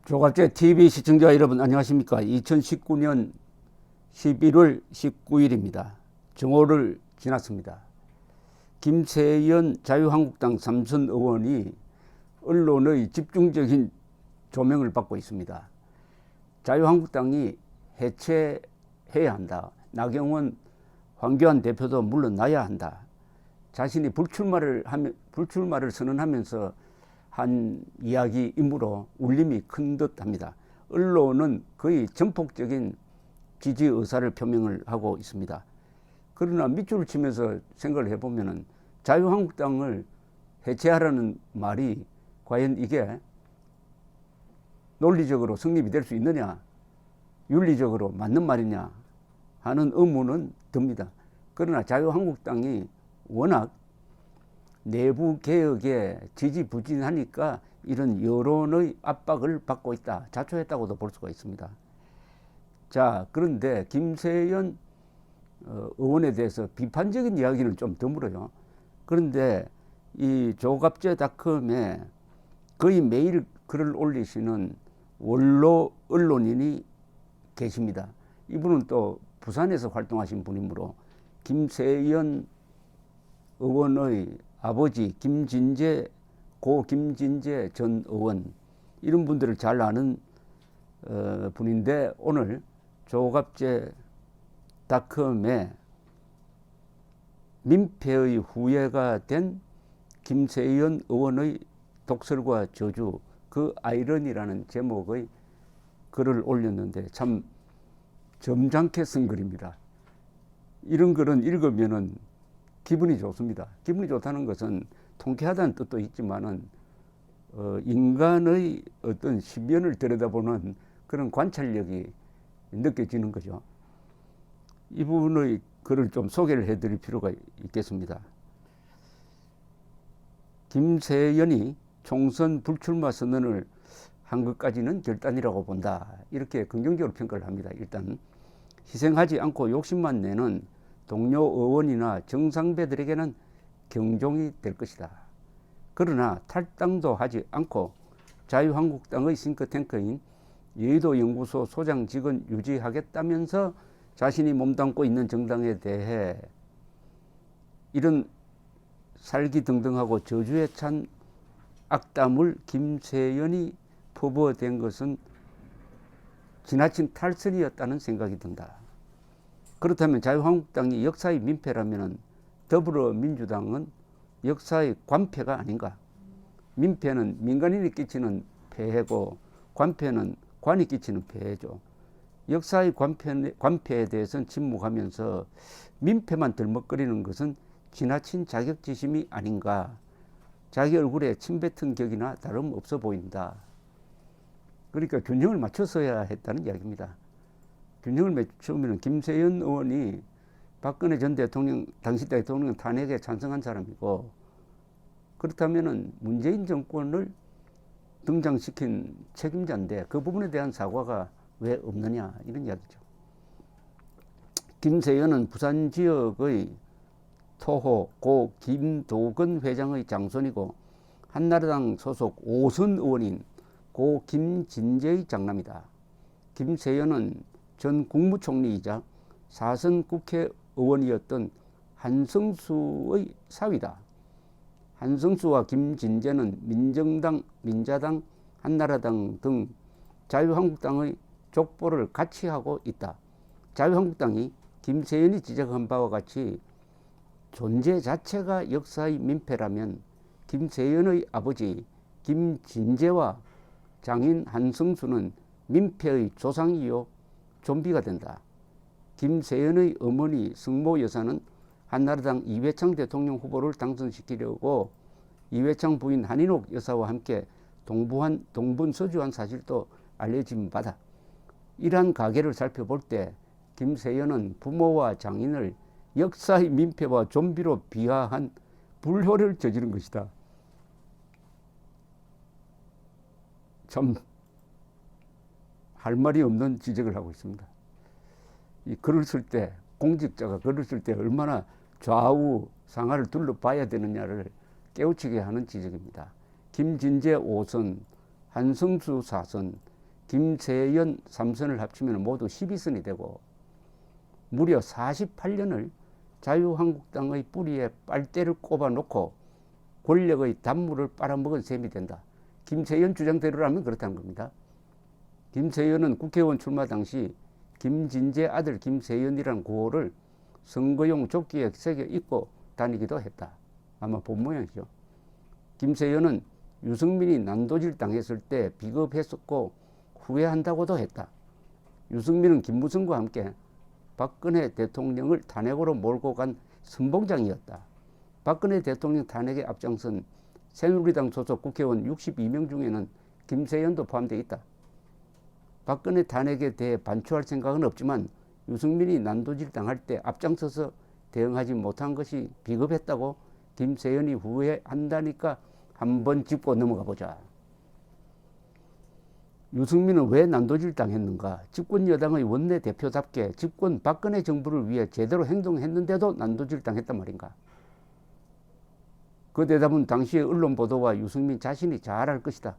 조갑제 TV 시청자 여러분 안녕하십니까. 2019년 11월 19일입니다. 정오를 지났습니다. 김세연 자유한국당 삼선 의원이 언론의 집중적인 조명을 받고 있습니다. 자유한국당이 해체해야 한다. 나경원, 황교안 대표도 물러나야 한다. 자신이 불출마를 선언하면서 한 이야기이므로 울림이 큰 듯합니다. 언론은 거의 전폭적인 지지 의사를 표명을 하고 있습니다. 그러나 밑줄을 치면서 생각을 해보면 자유한국당을 해체하라는 말이 과연 이게 논리적으로 성립이 될 수 있느냐, 윤리적으로 맞는 말이냐 하는 의문은 듭니다. 그러나 자유한국당이 워낙 내부 개혁에 지지부진하니까 이런 여론의 압박을 받고 있다, 자초했다고도 볼 수가 있습니다. 자, 그런데 김세연 의원에 대해서 비판적인 이야기는 좀 드물어요. 그런데 이 조갑제닷컴에 거의 매일 글을 올리시는 원로 언론인이 계십니다. 이분은 또 부산에서 활동하신 분이므로 김세연 의원의 아버지 고 김진재 전 의원, 이런 분들을 잘 아는 분인데, 오늘 조갑제닷컴에 민폐의 후예가 된 김세연 의원의 독설과 저주, 그 아이러니라는 제목의 글을 올렸는데 참 점잖게 쓴 글입니다. 이런 글은 읽으면은 기분이 좋습니다. 기분이 좋다는 것은 통쾌하다는 뜻도 있지만은 인간의 어떤 신변을 들여다보는 그런 관찰력이 느껴지는 거죠. 이분의 글을 좀 소개를 해드릴 필요가 있겠습니다. 김세연이 총선 불출마 선언을 한 것까지는 결단이라고 본다. 이렇게 긍정적으로 평가를 합니다. 일단 희생하지 않고 욕심만 내는 동료 의원이나 정상배들에게는 경종이 될 것이다. 그러나 탈당도 하지 않고 자유한국당의 싱크탱크인 여의도연구소 소장직은 유지하겠다면서 자신이 몸담고 있는 정당에 대해 이런 살기등등하고 저주에 찬 악담을 김세연이 퍼부어댄 것은 지나친 탈선이었다는 생각이 든다. 그렇다면 자유한국당이 역사의 민폐라면 더불어민주당은 역사의 관폐가 아닌가? 민폐는 민간인이 끼치는 폐해고 관폐는 관이 끼치는 폐해죠. 역사의 관폐에 대해서는 침묵하면서 민폐만 들먹거리는 것은 지나친 자격지심이 아닌가? 자기 얼굴에 침 뱉은 격이나 다름없어 보인다. 그러니까 균형을 맞춰서야 했다는 이야기입니다. 균형을 맞추면 김세연 의원이 박근혜 전 대통령, 당시 대통령 탄핵에 찬성한 사람이고, 그렇다면 문재인 정권을 등장시킨 책임자인데 그 부분에 대한 사과가 왜 없느냐, 이런 이야기죠. 김세연은 부산 지역의 토호 고 김도건 회장의 장손이고 한나라당 소속 5선 의원인 고 김진재의 장남이다. 김세연은 전 국무총리이자 4선 국회의원이었던 한성수의 사위다. 한성수와 김진재는 민정당, 민자당, 한나라당 등 자유한국당의 족보를 같이 하고 있다. 자유한국당이 김세연이 지적한 바와 같이 존재 자체가 역사의 민폐라면 김세연의 아버지 김진재와 장인 한성수는 민폐의 조상이요 좀비가 된다. 김세연의 어머니 승모 여사는 한나라당 이회창 대통령 후보를 당선시키려고 이회창 부인 한인옥 여사와 함께 동분서주한 사실도 알려진 바다. 이러한 가계를 살펴볼 때 김세연은 부모와 장인을 역사의 민폐와 좀비로 비하한 불효를 저지른 것이다. 참 할 말이 없는 지적을 하고 있습니다. 이 글을 쓸 때, 공직자가 글을 쓸 때 얼마나 좌우 상하를 둘러봐야 되느냐를 깨우치게 하는 지적입니다. 김진재 5선, 한성수 4선, 김세연 3선을 합치면 모두 12선이 되고 무려 48년을 자유한국당의 뿌리에 빨대를 꼽아놓고 권력의 단물을 빨아먹은 셈이 된다. 김세연 주장대로라면 그렇다는 겁니다. 김세연은 국회의원 출마 당시 김진재 아들 김세연이라는 구호를 선거용 조끼에 새겨 입고 다니기도 했다. 아마 본 모양이죠. 김세연은 유승민이 난도질 당했을 때 비겁했었고 후회한다고도 했다. 유승민은 김무성과 함께 박근혜 대통령을 탄핵으로 몰고 간 선봉장이었다. 박근혜 대통령 탄핵에 앞장선 새누리당 소속 국회의원 62명 중에는 김세연도 포함되어 있다. 박근혜 탄핵에 대해 반추할 생각은 없지만 유승민이 난도질 당할 때 앞장서서 대응하지 못한 것이 비겁했다고 김세연이 후회한다니까 한번 짚고 넘어가 보자. 유승민은 왜 난도질 당했는가? 집권 여당의 원내대표답게 집권 박근혜 정부를 위해 제대로 행동했는데도 난도질 당했단 말인가? 그 대답은 당시의 언론 보도와 유승민 자신이 잘 알 것이다.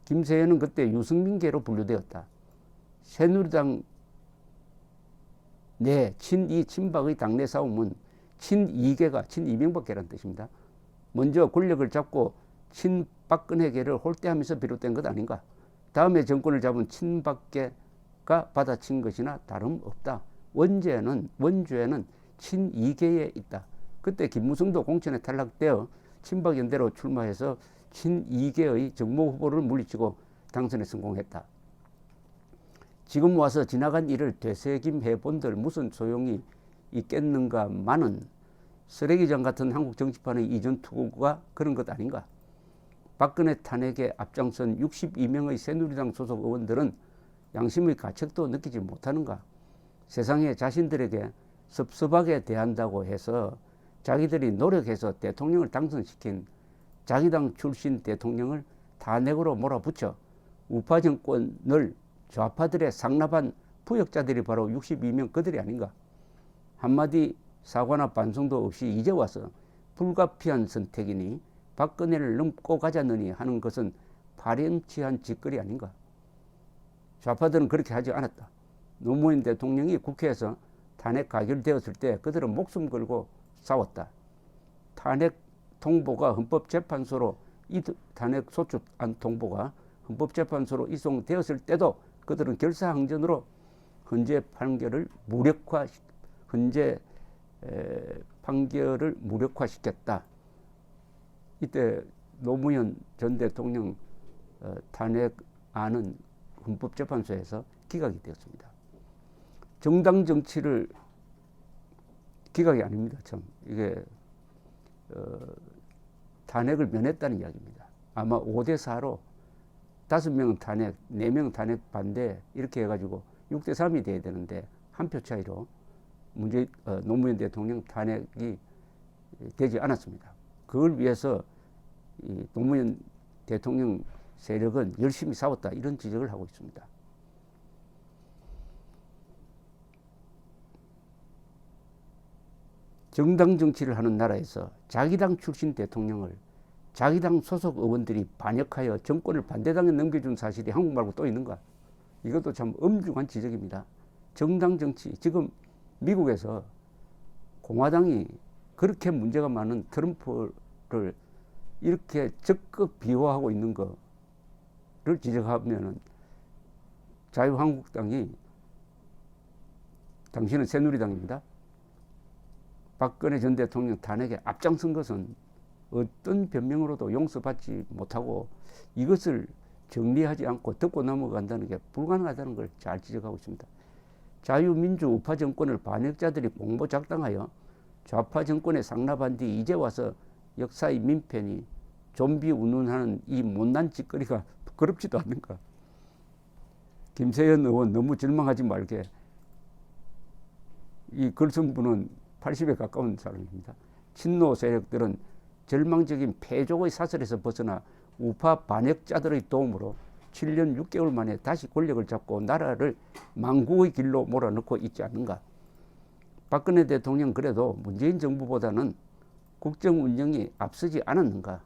김세연은 그때 유승민계로 분류되었다. 새누리당 내 친이 친박의 당내 싸움은 친이계가 친이명박계라는 뜻입니다. 먼저 권력을 잡고 친박근혜계를 홀대하면서 비롯된 것 아닌가. 다음에 정권을 잡은 친박계가 받아친 것이나 다름없다. 원죄는 친이계에 있다. 그때 김무성도 공천에 탈락되어 친박연대로 출마해서 친이계의 정모 후보를 물리치고 당선에 성공했다. 지금 와서 지나간 일을 되새김해 본들 무슨 소용이 있겠는가마는 쓰레기장 같은 한국 정치판의 이전 투구가 그런 것 아닌가. 박근혜 탄핵에 앞장선 62명의 새누리당 소속 의원들은 양심의 가책도 느끼지 못하는가. 세상에 자신들에게 섭섭하게 대한다고 해서 자기들이 노력해서 대통령을 당선시킨 자기 당 출신 대통령을 탄핵으로 몰아붙여 우파 정권을 좌파들의 상납한 부역자들이 바로 62명 그들이 아닌가. 한마디 사과나 반성도 없이 이제 와서 불가피한 선택이니 박근혜를 넘고 가자느니 하는 것은 파렴치한 짓거리 아닌가. 좌파들은 그렇게 하지 않았다. 노무현 대통령이 국회에서 탄핵 가결되었을 때 그들은 목숨 걸고 싸웠다. 탄핵 통보가 헌법재판소로 탄핵 소추안 통보가 헌법재판소로 이송되었을 때도 그들은 결사항전으로 헌재 판결을 무력화시켰다. 이때 노무현 전 대통령 탄핵안은 헌법재판소에서 기각이 되었습니다. 정당 정치를 기각이 아닙니다. 참 이게 탄핵을 면했다는 이야기입니다. 아마 5대4로 5명은 탄핵, 4명은 탄핵 반대 이렇게 해가지고 6대3이 돼야 되는데 한 표 차이로 노무현 대통령 탄핵이 되지 않았습니다. 그걸 위해서 이 노무현 대통령 세력은 열심히 싸웠다 이런 지적을 하고 있습니다. 정당 정치를 하는 나라에서 자기 당 출신 대통령을 자기 당 소속 의원들이 반역하여 정권을 반대당에 넘겨준 사실이 한국 말고 또 있는가? 이것도 참 엄중한 지적입니다. 정당 정치, 지금 미국에서 공화당이 그렇게 문제가 많은 트럼프를 이렇게 적극 비호하고 있는 거를 지적하면은 자유한국당이 당신은 새누리당입니다. 박근혜 전 대통령 탄핵에 앞장선 것은 어떤 변명으로도 용서받지 못하고 이것을 정리하지 않고 덮고 넘어간다는 게 불가능하다는 걸 잘 지적하고 있습니다. 자유민주 우파 정권을 반역자들이 공모작당하여 좌파 정권에 상납한 뒤 이제 와서 역사의 민폐니 좀비 운운하는 이 못난 짓거리가 부끄럽지도 않는가. 김세연 의원 너무 절망하지 말게. 이 글쓴분은 80에 가까운 사람입니다. 친노 세력들은 절망적인 패족의 사슬에서 벗어나 우파 반역자들의 도움으로 7년 6개월 만에 다시 권력을 잡고 나라를 망국의 길로 몰아넣고 있지 않는가. 박근혜 대통령 그래도 문재인 정부보다는 국정 운영이 앞서지 않았는가.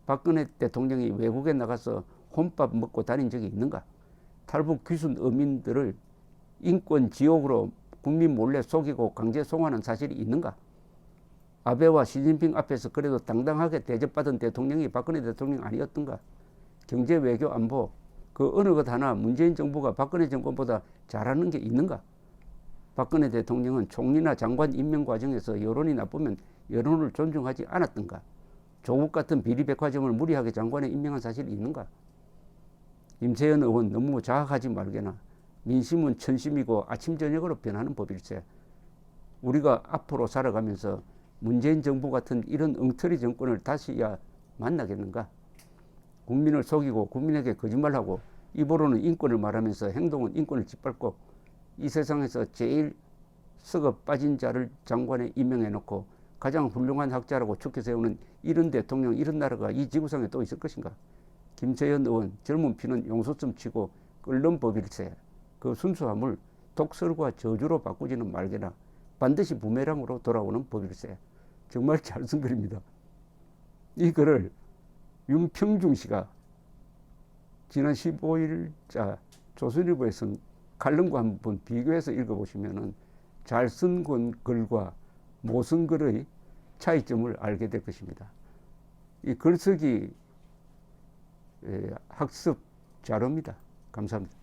박근혜 대통령이 외국에 나가서 혼밥 먹고 다닌 적이 있는가. 탈북 귀순 어민들을 인권 지옥으로 국민 몰래 속이고 강제 송환한 사실이 있는가? 아베와 시진핑 앞에서 그래도 당당하게 대접받은 대통령이 박근혜 대통령 아니었던가? 경제, 외교, 안보 그 어느 것 하나 문재인 정부가 박근혜 정권보다 잘하는 게 있는가? 박근혜 대통령은 총리나 장관 임명 과정에서 여론이 나쁘면 여론을 존중하지 않았던가? 조국 같은 비리백화점을 무리하게 장관에 임명한 사실이 있는가? 임세현 의원 너무 자학하지 말게나. 민심은 천심이고 아침 저녁으로 변하는 법일세. 우리가 앞으로 살아가면서 문재인 정부 같은 이런 엉터리 정권을 다시야 만나겠는가? 국민을 속이고 국민에게 거짓말하고 입으로는 인권을 말하면서 행동은 인권을 짓밟고 이 세상에서 제일 썩어 빠진 자를 장관에 임명해놓고 가장 훌륭한 학자라고 축켜 세우는 이런 대통령, 이런 나라가 이 지구상에 또 있을 것인가? 김세현 의원 젊은 피는 용솟음 치고 끓는 법일세. 그 순수함을 독설과 저주로 바꾸지는 말게나 반드시 부메랑으로 돌아오는 법일세. 정말 잘 쓴 글입니다. 이 글을 윤평중 씨가 지난 15일자 조선일보에 쓴 칼럼과 한번 비교해서 읽어보시면 잘 쓴 글과 못 쓴 글의 차이점을 알게 될 것입니다. 이 글쓰기 학습 자료입니다. 감사합니다.